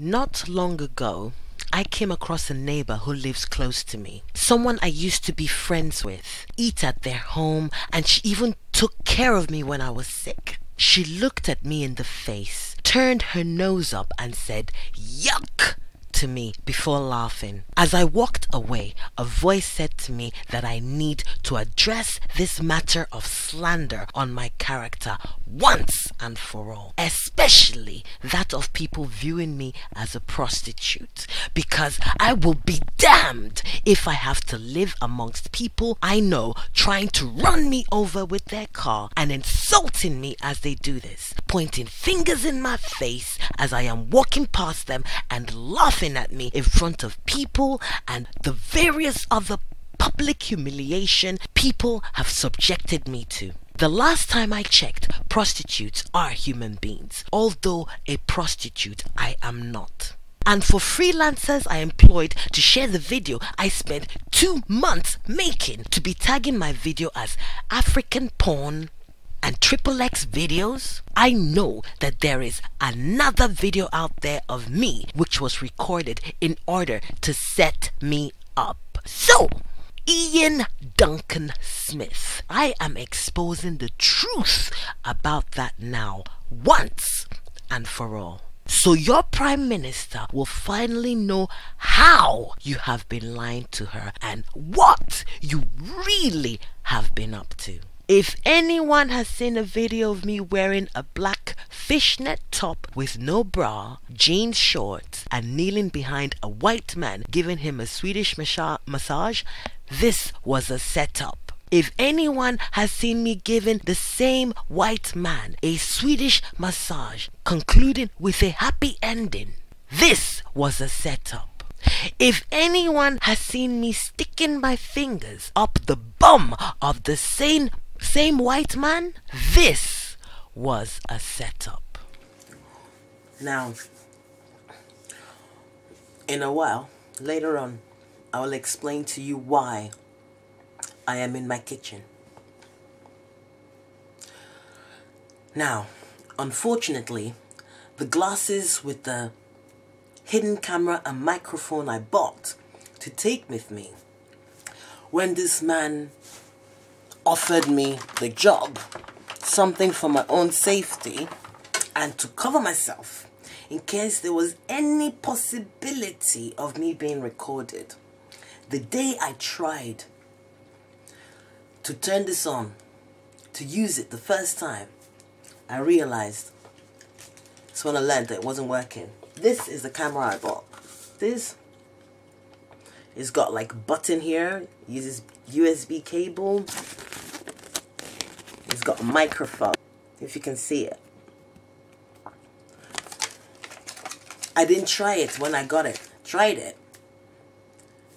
Not long ago, I came across a neighbor who lives close to me. Someone I used to be friends with, eat at their home, and she even took care of me when I was sick. She looked at me in the face, turned her nose up and said, "Yuck!" to me before laughing. As I walked away, a voice said to me that I need to address this matter of slander on my character once and for all, especially that of people viewing me as a prostitute, because I will be damned if I have to live amongst people I know trying to run me over with their car and insulting me as they do this, pointing fingers in my face as I am walking past them and laughing at me in front of people and the various other public humiliation people have subjected me to. The last time I checked, prostitutes are human beings, although a prostitute I am not. And for freelancers I employed to share the video I spent 2 months making, to be tagging my video as African porn and XXX videos, I know that there is another video out there of me which was recorded in order to set me up. So, Iain Duncan Smith, I am exposing the truth about that now, once and for all. So your Prime Minister will finally know how you have been lying to her and what you really have been up to. If anyone has seen a video of me wearing a black fishnet top with no bra, jeans shorts, and kneeling behind a white man giving him a Swedish massage, this was a setup. If anyone has seen me giving the same white man a Swedish massage, concluding with a happy ending, this was a setup. If anyone has seen me sticking my fingers up the bum of the same white man, this was a setup. Now, in a while, later on, I will explain to you why I am in my kitchen. Now, unfortunately, the glasses with the hidden camera and microphone I bought to take with me, when this man offered me the job, something for my own safety and to cover myself in case there was any possibility of me being recorded. The day I tried to turn this on, to use it the first time, I realized, that's when I learned that it wasn't working. This is the camera I bought. This is got like a button here, uses USB cable. It's got a microphone, if you can see it. I didn't try it when I got it. Tried it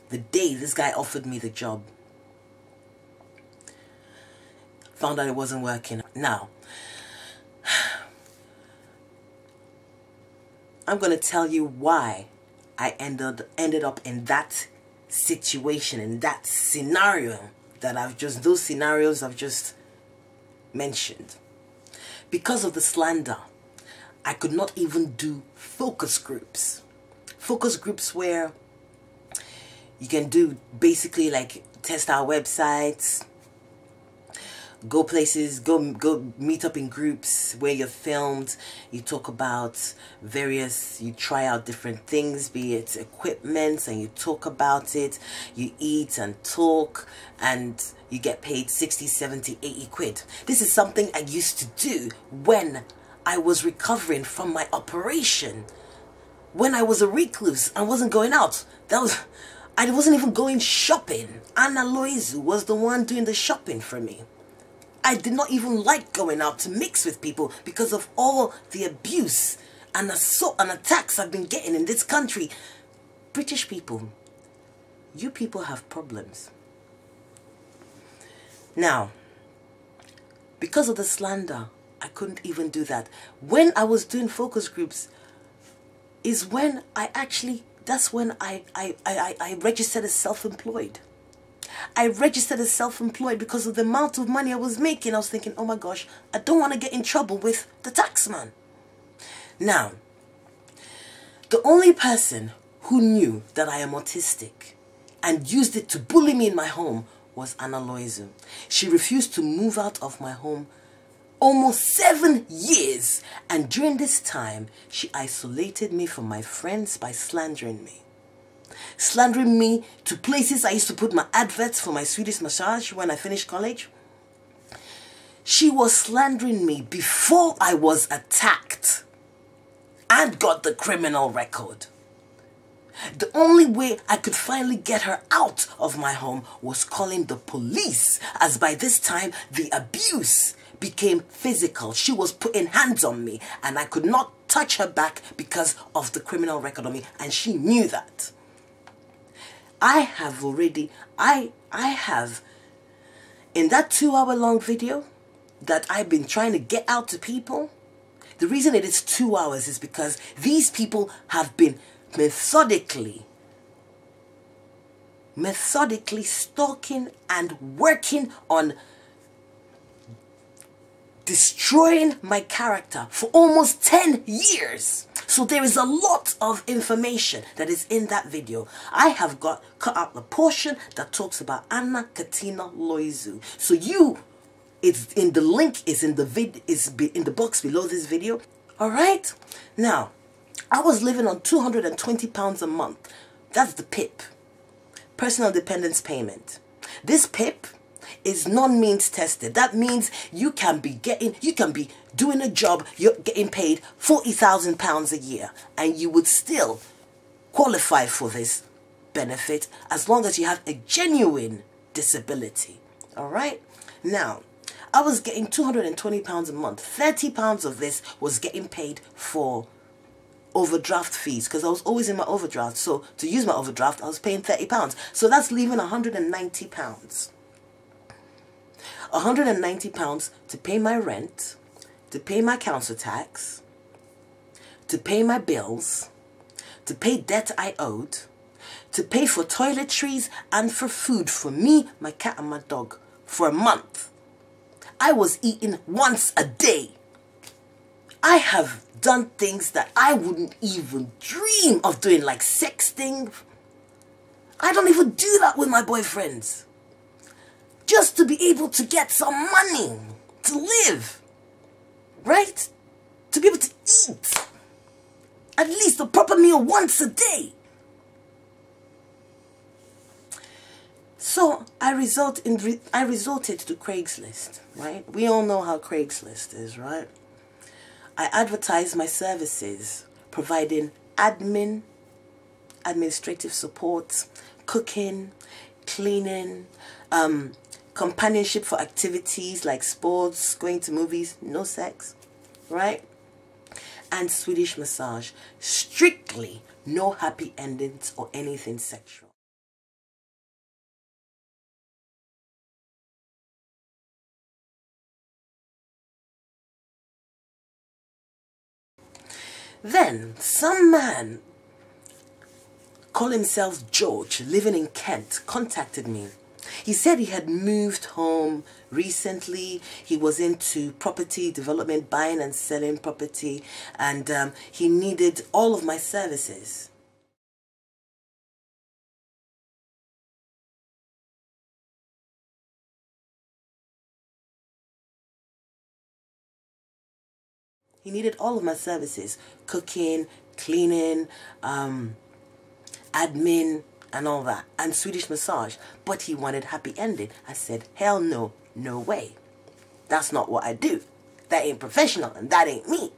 the day this guy offered me the job. Found out it wasn't working. Now, I'm going to tell you why I ended up in that situation, in that scenario that those scenarios I've just mentioned. Because of the slander, I could not even do focus groups. Focus groups where you can do basically like test our websites, go places, go meet up in groups where you're filmed, you talk about you try out different things, be it equipment, and you talk about it, you eat and talk, and you get paid 60, 70, 80 quid. This is something I used to do when I was recovering from my operation. When I was a recluse, I wasn't going out. I wasn't even going shopping. Anna Loizu was the one doing the shopping for me. I did not even like going out to mix with people because of all the abuse and assault and attacks I've been getting in this country. British people, you people have problems. Now, because of the slander, I couldn't even do that. When I was doing focus groups is when that's when I registered as self-employed. I registered as self-employed because of the amount of money I was making. I was thinking, oh my gosh, I don't want to get in trouble with the taxman. Now, The only person who knew that I am autistic and used it to bully me in my home was Anna Loizu. She refused to move out of my home almost 7 years, and during this time she isolated me from my friends by slandering me to places I used to put my adverts for my Swedish massage when I finished college. She was slandering me before I was attacked and got the criminal record. The only way I could finally get her out of my home was calling the police, as by this time the abuse became physical. She was putting hands on me and I could not touch her back because of the criminal record on me, and she knew that. I have in that 2-hour-long video that I've been trying to get out to people, the reason it is 2 hours is because these people have been methodically stalking and working on destroying my character for almost 10 years. So there is a lot of information that is in that video. I have cut out the portion that talks about Anna Katina Loizu. So it's in the link, is in the box below this video. All right. Now, I was living on £220 a month. That's the PIP, personal dependence payment. This PIP is non-means tested. That means you can be doing a job, you're getting paid £40,000 a year, and you would still qualify for this benefit as long as you have a genuine disability. All right. Now, I was getting £220 a month. £30 of this was getting paid for overdraft fees, because I was always in my overdraft. So to use my overdraft, I was paying £30. So that's leaving £190. £190 to pay my rent, to pay my council tax, to pay my bills, to pay debt I owed, to pay for toiletries and for food for me, my cat and my dog for a month. I was eating once a day. I have done things that I wouldn't even dream of doing, like sexting. I don't even do that with my boyfriends. Just to be able to get some money to live, right? To be able to eat at least a proper meal once a day. So I resorted to Craigslist, right? We all know how Craigslist is, right? I advertised my services, providing administrative support, cooking, cleaning, companionship for activities like sports, going to movies, no sex, right? And Swedish massage. Strictly no happy endings or anything sexual. Then some man, call himself George, living in Kent, contacted me. He said he had moved home recently. He was into property development, buying and selling property, and he needed all of my services. He needed all of my services, cooking, cleaning, admin, and all that, and Swedish massage, but he wanted happy ending. I said, hell no, no way. That's not what I do. That ain't professional, and that ain't me.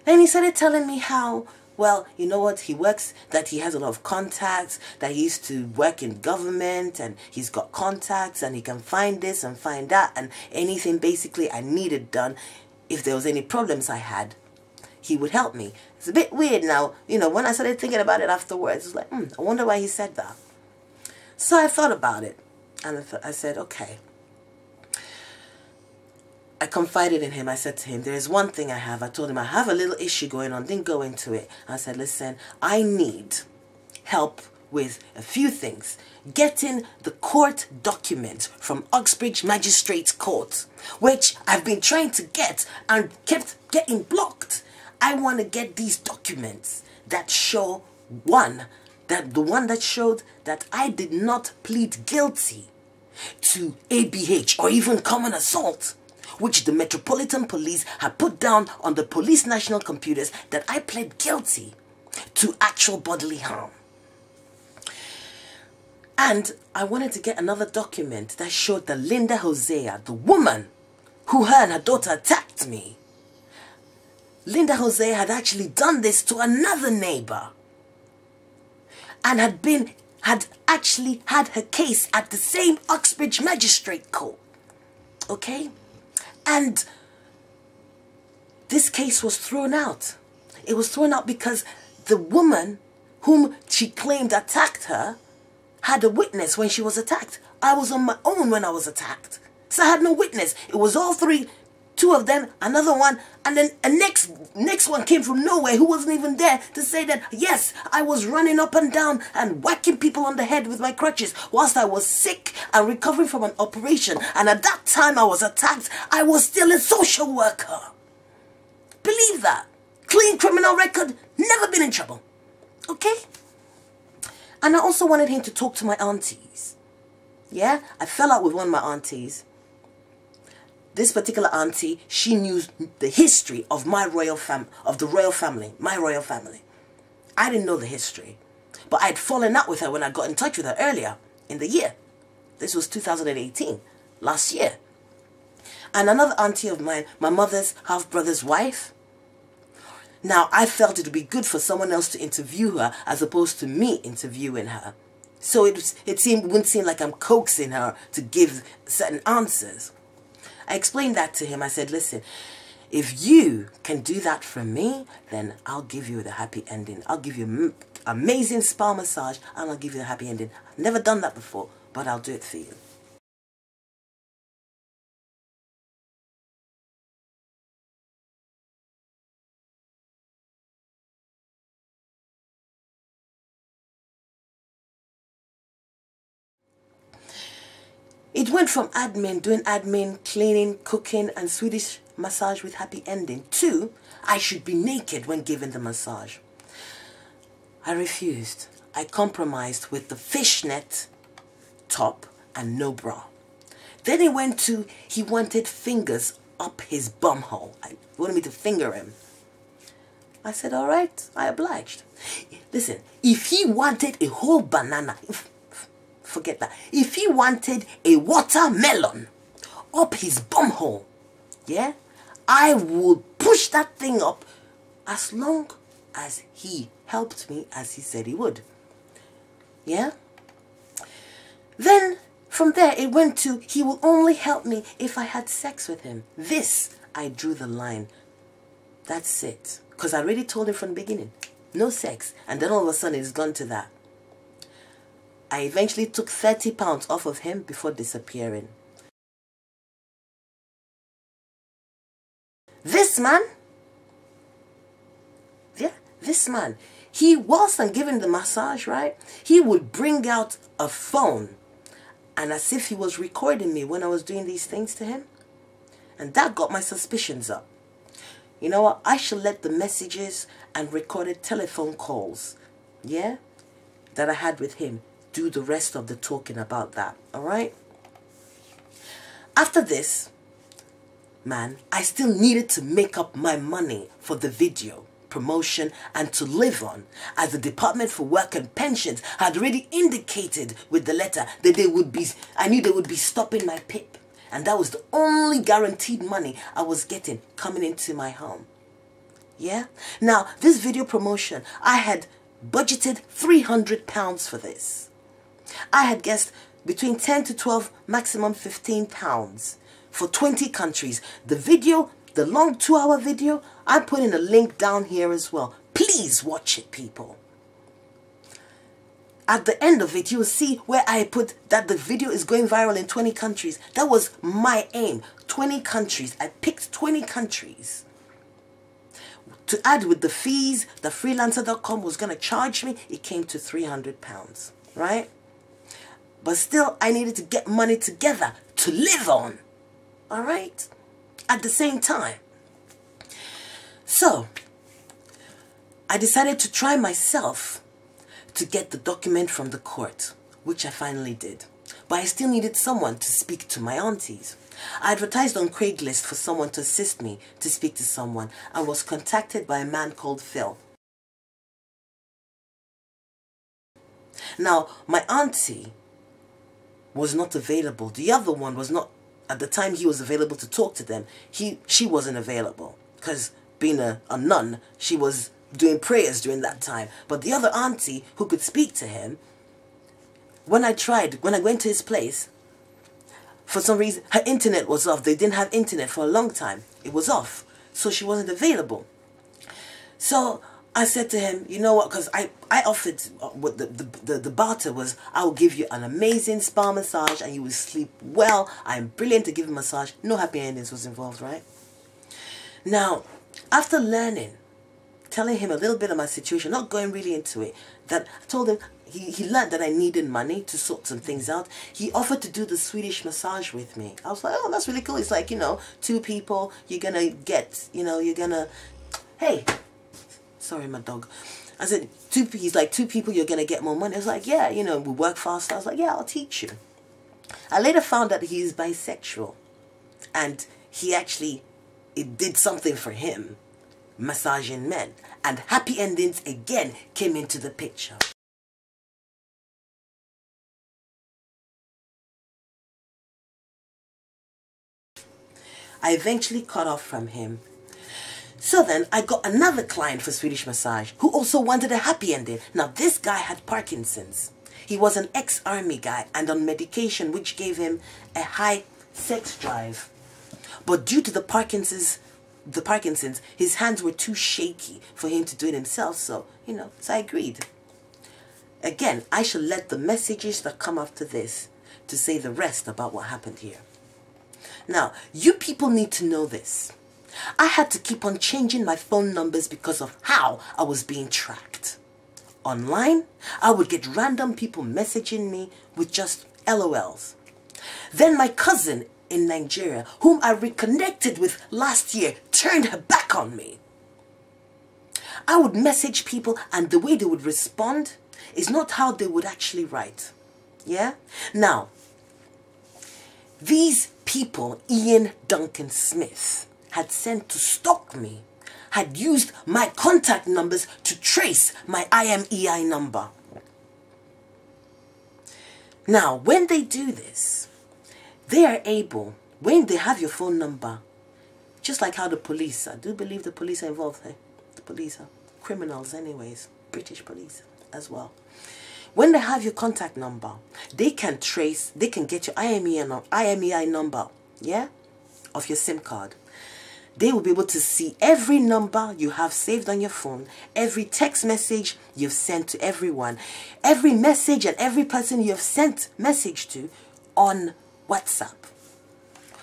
Then he started telling me how, well, you know what, he works, that he has a lot of contacts, that he used to work in government, and he's got contacts, and he can find this and find that, and anything basically I needed done, if there was any problems I had, he would help me. It's a bit weird now, you know, when I started thinking about it afterwards, it's like, I wonder why he said that. So I thought about it, and I said, okay. I confided in him. I said to him, there is one thing I have. I told him I have a little issue going on, didn't go into it. I said, listen, I need help with a few things. Getting the court documents from Uxbridge Magistrates Court, which I've been trying to get and kept getting blocked. I want to get these documents. that show the one that showed that I did not plead guilty to ABH or even common assault, which the Metropolitan Police had put down on the police national computers, that I pled guilty to actual bodily harm. And I wanted to get another document that showed that Linda Hosea, the woman who her and her daughter attacked me, Linda Hosea had actually done this to another neighbor and had actually had her case at the same Uxbridge Magistrate Court. Okay? And this case was thrown out. It was thrown out because the woman whom she claimed attacked her had a witness when she was attacked. I was on my own when I was attacked. So I had no witness. It was all three, two of them, another one, and then a next one came from nowhere who wasn't even there to say that, yes, I was running up and down and whacking people on the head with my crutches whilst I was sick and recovering from an operation. And at that time I was attacked, I was still a social worker. Believe that. Clean criminal record, never been in trouble. Okay? And I also wanted him to talk to my aunties. Yeah? I fell out with one of my aunties. This particular auntie, she knew the history of my royal family, my royal family. I didn't know the history. But I'd fallen out with her when I got in touch with her earlier in the year. This was 2018, last year. And another auntie of mine, my mother's half-brother's wife. Now, I felt it would be good for someone else to interview her as opposed to me interviewing her. So it wouldn't seem like I'm coaxing her to give certain answers. I explained that to him. I said, listen, if you can do that for me, then I'll give you the happy ending. I'll give you amazing spa massage and I'll give you the happy ending. I've never done that before, but I'll do it for you. It went from doing admin, cleaning, cooking, and Swedish massage with happy ending to I should be naked when given the massage. I refused. I compromised with the fishnet top and no bra. Then it went to he wanted fingers up his bumhole. He wanted me to finger him. I said, all right, I obliged. Listen, if he wanted a whole banana, forget that. If he wanted a watermelon up his bumhole, yeah, I would push that thing up as long as he helped me as he said he would. Yeah? Then, from there, it went to he will only help me if I had sex with him. This, I drew the line. That's it. Because I already told him from the beginning. No sex. And then all of a sudden, it's gone to that. I eventually took 30 pounds off of him before disappearing. This man, he wasn't giving the massage, right? He would bring out a phone and as if he was recording me when I was doing these things to him. And that got my suspicions up. You know what? I should let the messages and recorded telephone calls, yeah, that I had with him do the rest of the talking about that, all right? After this, man, I still needed to make up my money for the video promotion and to live on, as the Department for Work and Pensions had already indicated with the letter that I knew they would be stopping my PIP, and that was the only guaranteed money I was getting coming into my home. Yeah? Now, this video promotion, I had budgeted £300 for this. I had guessed between 10 to 12, maximum £15 for 20 countries. The video, the long 2-hour video, I'm putting a link down here as well. Please watch it, people. At the end of it, you will see where I put that the video is going viral in 20 countries. That was my aim. 20 countries. I picked 20 countries. To add with the fees, the freelancer.com was going to charge me, it came to £300, right? But still, I needed to get money together to live on, all right? At the same time. So, I decided to try myself to get the document from the court, which I finally did. But I still needed someone to speak to my aunties. I advertised on Craigslist for someone to assist me to speak to someone and was contacted by a man called Phil. Now, my auntie was not available. The other one was not, at the time he was available to talk to them, she wasn't available. Because being a nun, she was doing prayers during that time. But the other auntie who could speak to him, when I went to his place, for some reason, her internet was off. They didn't have internet for a long time. It was off. So she wasn't available. So I said to him, you know what, because I offered, what the barter was, I will give you an amazing spa massage and you will sleep well. I'm brilliant to give a massage. No happy endings was involved, right? Now, after telling him a little bit of my situation, not going really into it, that I told him, he learned that I needed money to sort some things out. He offered to do the Swedish massage with me. I was like, oh, that's really cool. It's like, you know, 2 people, you're going to get, you know, you're going to, hey, sorry, my dog. I said, he's like, 2 people, you're going to get more money. I was like, yeah, you know, we work faster. I was like, yeah, I'll teach you. I later found that he is bisexual. And it did something for him, massaging men. And happy endings again came into the picture. I eventually cut off from him. So then I got another client for Swedish massage who also wanted a happy ending. Now this guy had Parkinson's. He was an ex-army guy and on medication which gave him a high sex drive. But due to the Parkinson's, his hands were too shaky for him to do it himself. So, you know, so I agreed. Again, I shall let the messages that come after this to say the rest about what happened here. Now, you people need to know this. I had to keep on changing my phone numbers because of how I was being tracked. Online, I would get random people messaging me with just LOLs. Then my cousin in Nigeria, whom I reconnected with last year, turned her back on me. I would message people and the way they would respond is not how they would actually write. Yeah? Now, these people Iain Duncan Smith had sent to stalk me had used my contact numbers to trace my IMEI number. Now, when they do this, they are able, when they have your phone number, just like how the police, I do believe the police are involved. The police are criminals anyways, British police as well. When they have your contact number, they can get your IMEI number, yeah, of your SIM card. They will be able to see every number you have saved on your phone, every text message you've sent to everyone, every message and every person you have sent message to on WhatsApp.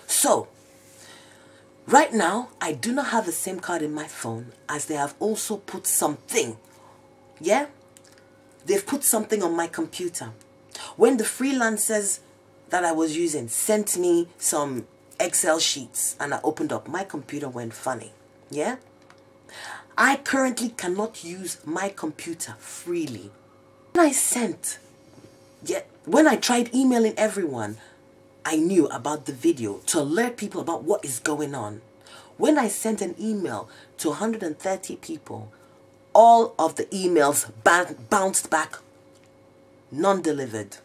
So, right now, I do not have a SIM card in my phone as they have also put something, yeah? They've put something on my computer. When the freelancers that I was using sent me some Excel sheets and I opened up, my computer went funny. Yeah? I currently cannot use my computer freely. When I tried emailing everyone, I knew about the video to alert people about what is going on. When I sent an email to 130 people, all of the emails bounced back, non-delivered.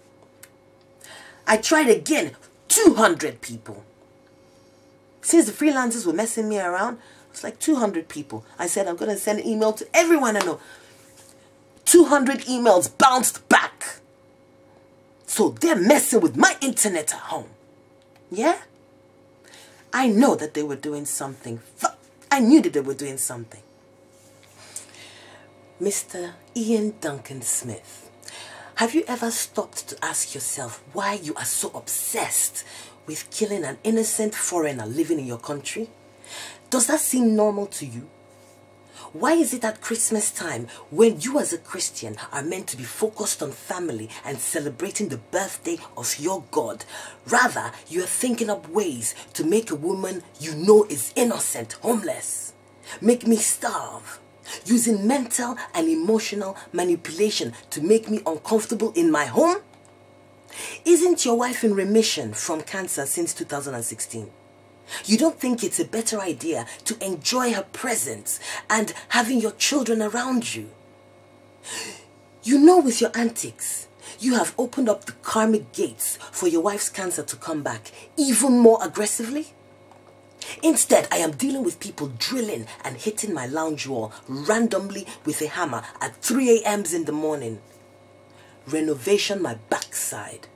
I tried again, 200 people. Since the freelancers were messing me around, it's like 200 people. I said, I'm going to send an email to everyone I know. 200 emails bounced back. So they're messing with my internet at home. Yeah? I know that they were doing something. I knew that they were doing something. Mr. Iain Duncan Smith, have you ever stopped to ask yourself why you are so obsessed with killing an innocent foreigner living in your country? Does that seem normal to you? Why is it at Christmas time, when you as a Christian are meant to be focused on family and celebrating the birthday of your God, rather you are thinking up ways to make a woman you know is innocent homeless? Make me starve. using mental and emotional manipulation to make me uncomfortable in my home? Isn't your wife in remission from cancer since 2016? You don't think it's a better idea to enjoy her presence and having your children around you? You know, with your antics, you have opened up the karmic gates for your wife's cancer to come back even more aggressively. Instead, I am dealing with people drilling and hitting my lounge wall randomly with a hammer at 3 a.m. in the morning. Renovation my backside.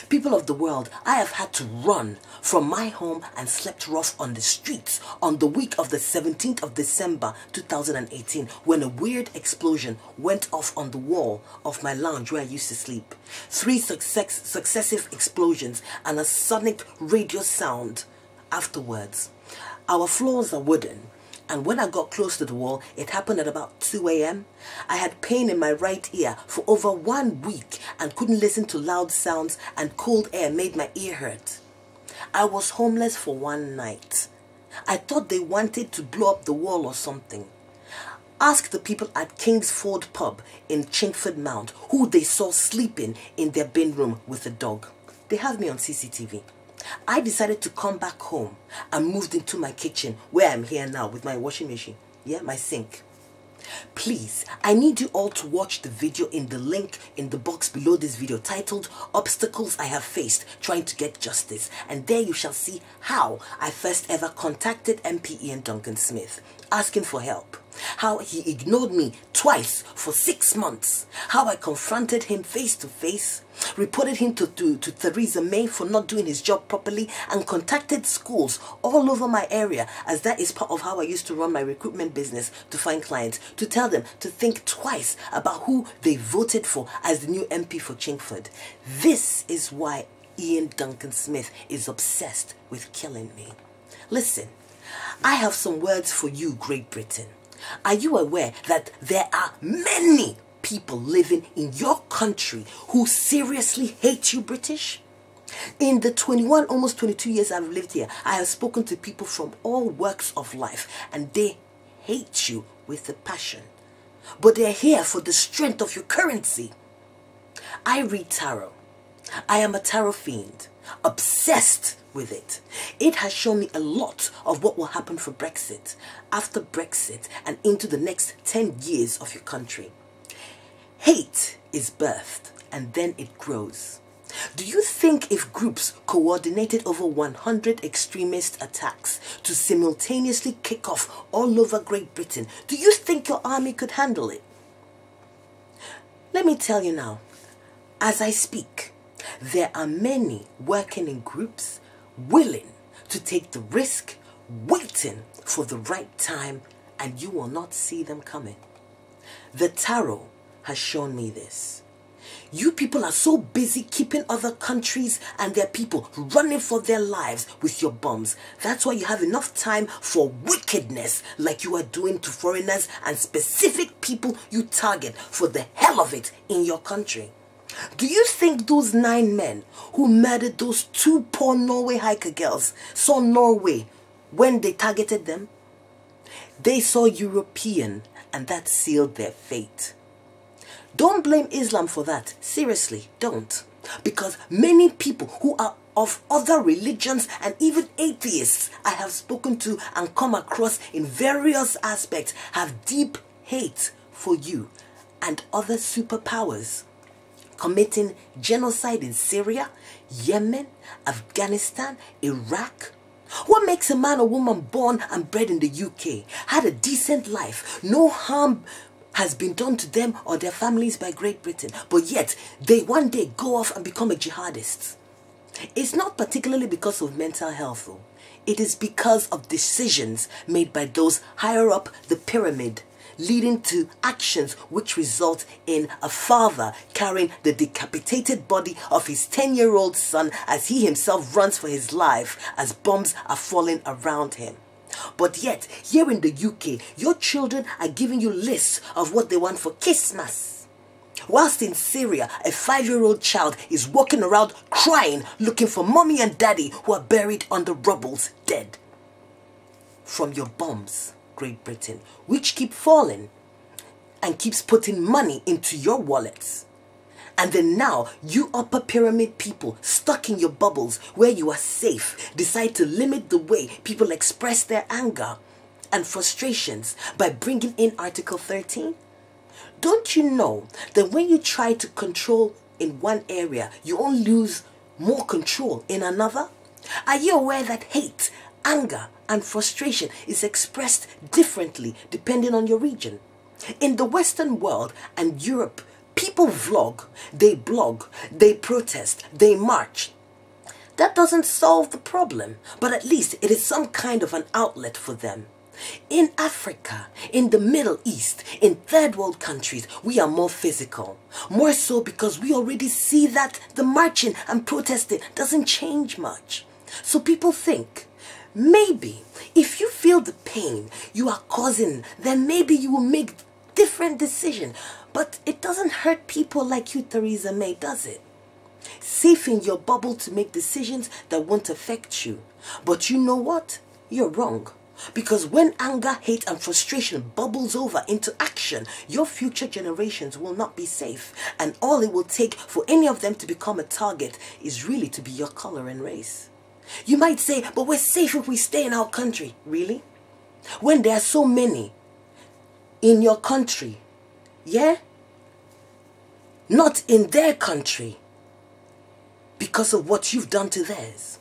People of the world, I have had to run from my home and slept rough on the streets on the week of the 17th of December 2018 when a weird explosion went off on the wall of my lounge where I used to sleep. 3 successive explosions and a sonic radio sound afterwards. Our floors are wooden, and when I got close to the wall, it happened at about 2 a.m. I had pain in my right ear for over 1 week and couldn't listen to loud sounds, and cold air made my ear hurt. I was homeless for 1 night. I thought they wanted to blow up the wall or something. Ask the people at Kingsford Pub in Chingford Mount who they saw sleeping in their bin room with a dog. They have me on CCTV. I decided to come back home and moved into my kitchen where I'm here now with my washing machine. Yeah, my sink. Please, I need you all to watch the video in the link in the box below this video titled Obstacles I Have Faced Trying to Get Justice, and there you shall see how I first ever contacted MP Iain Duncan Smith asking for help, how he ignored me twice for 6 months, how I confronted him face to face, reported him to Theresa May for not doing his job properly, and contacted schools all over my area, as that is part of how I used to run my recruitment business, to find clients, to tell them to think twice about who they voted for as the new MP for Chingford. This is why Iain Duncan Smith is obsessed with killing me. Listen, I have some words for you, Great Britain. Are you aware that there are many people living in your country who seriously hate you, British? In the 21, almost 22 years I've lived here, I have spoken to people from all walks of life, and they hate you with a passion. But they're here for the strength of your currency. I read tarot. I am a tarot fiend, obsessed with it. It has shown me a lot of what will happen for Brexit, after Brexit, and into the next 10 years of your country. Hate is birthed and then it grows. Do you think if groups coordinated over 100 extremist attacks to simultaneously kick off all over Great Britain, do you think your army could handle it? Let me tell you now, as I speak, there are many working in groups willing to take the risk, waiting for the right time, and you will not see them coming. The tarot has shown me this. You people are so busy keeping other countries and their people running for their lives with your bombs. That's why you have enough time for wickedness like you are doing to foreigners and specific people you target for the hell of it in your country. Do you think those 9 men who murdered those 2 poor Norway hiker girls saw Norway when they targeted them? They saw European, and that sealed their fate. Don't blame Islam for that. Seriously, don't. Because many people who are of other religions and even atheists I have spoken to and come across in various aspects have deep hate for you and other superpowers committing genocide in Syria, Yemen, Afghanistan, Iraq. What makes a man or woman born and bred in the UK, had a decent life, no harm has been done to them or their families by Great Britain, but yet they one day go off and become a jihadist? It's not particularly because of mental health though. It is because of decisions made by those higher up the pyramid, leading to actions which result in a father carrying the decapitated body of his 10-year-old son as he himself runs for his life as bombs are falling around him. But yet, here in the UK, your children are giving you lists of what they want for Christmas. Whilst in Syria, a 5-year-old child is walking around crying, looking for mommy and daddy who are buried under rubbles, dead. From your bombs, Great Britain, which keep falling, and keeps putting money into your wallets. And then now, you upper pyramid people stuck in your bubbles where you are safe decide to limit the way people express their anger and frustrations by bringing in Article 13? Don't you know that when you try to control in one area, you only lose more control in another? Are you aware that hate, anger, and frustration is expressed differently depending on your region? In the Western world and Europe, people vlog, they blog, they protest, they march. That doesn't solve the problem, but at least it is some kind of an outlet for them. In Africa, in the Middle East, in third world countries, we are more physical. More so because we already see that the marching and protesting doesn't change much. So people think, maybe if you feel the pain you are causing, then maybe you will make different decision. But it doesn't hurt people like you, Theresa May, does it? Safe in your bubble to make decisions that won't affect you. But you know what? You're wrong. Because when anger, hate and frustration bubbles over into action, your future generations will not be safe. And all it will take for any of them to become a target is really to be your color and race. You might say, but we're safe if we stay in our country. Really? When there are so many in your country, yeah? Not in their country because of what you've done to theirs.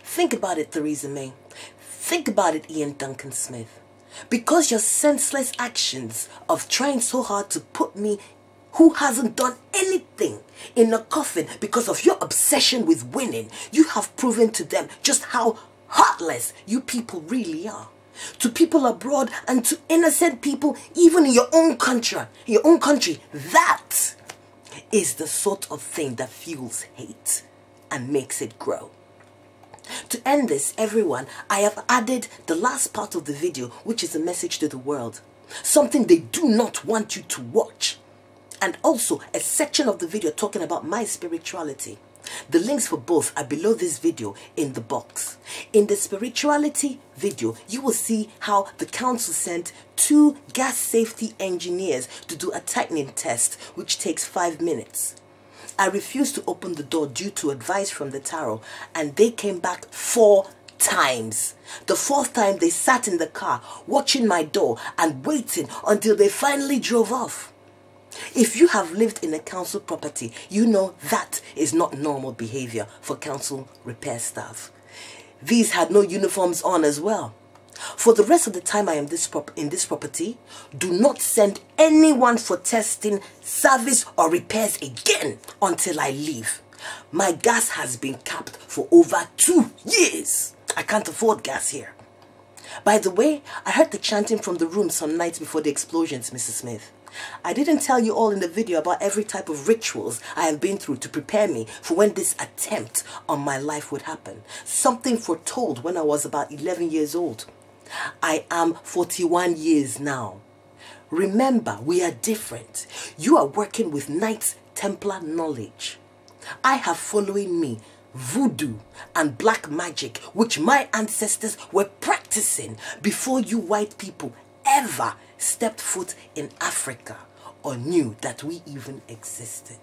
Think about it, Theresa May. Think about it, Iain Duncan Smith. Because your senseless actions of trying so hard to put me, who hasn't done anything, in a coffin because of your obsession with winning, you have proven to them just how heartless you people really are. To people abroad and to innocent people even in your own country. That is the sort of thing that fuels hate and makes it grow. To end this, everyone, I have added the last part of the video, which is a message to the world. Something they do not want you to watch. And also a section of the video talking about my spirituality. The links for both are below this video in the box. In the spirituality video, you will see how the council sent 2 gas safety engineers to do a tightening test, which takes 5 minutes. I refused to open the door due to advice from the tarot, and they came back 4 times. The 4th time they sat in the car watching my door and waiting until they finally drove off. If you have lived in a council property, you know that is not normal behavior for council repair staff. These had no uniforms on as well. For the rest of the time I am in this property, do not send anyone for testing, service or repairs again until I leave. My gas has been capped for over 2 years. I can't afford gas here. By the way, I heard the chanting from the room some nights before the explosions, Mrs. Smith. I didn't tell you all in the video about every type of rituals I have been through to prepare me for when this attempt on my life would happen. Something foretold when I was about 11 years old. I am 41 years now. Remember, we are different. You are working with Knights Templar knowledge. I have following me voodoo and black magic, which my ancestors were practicing before you white people ever stepped foot in Africa or knew that we even existed.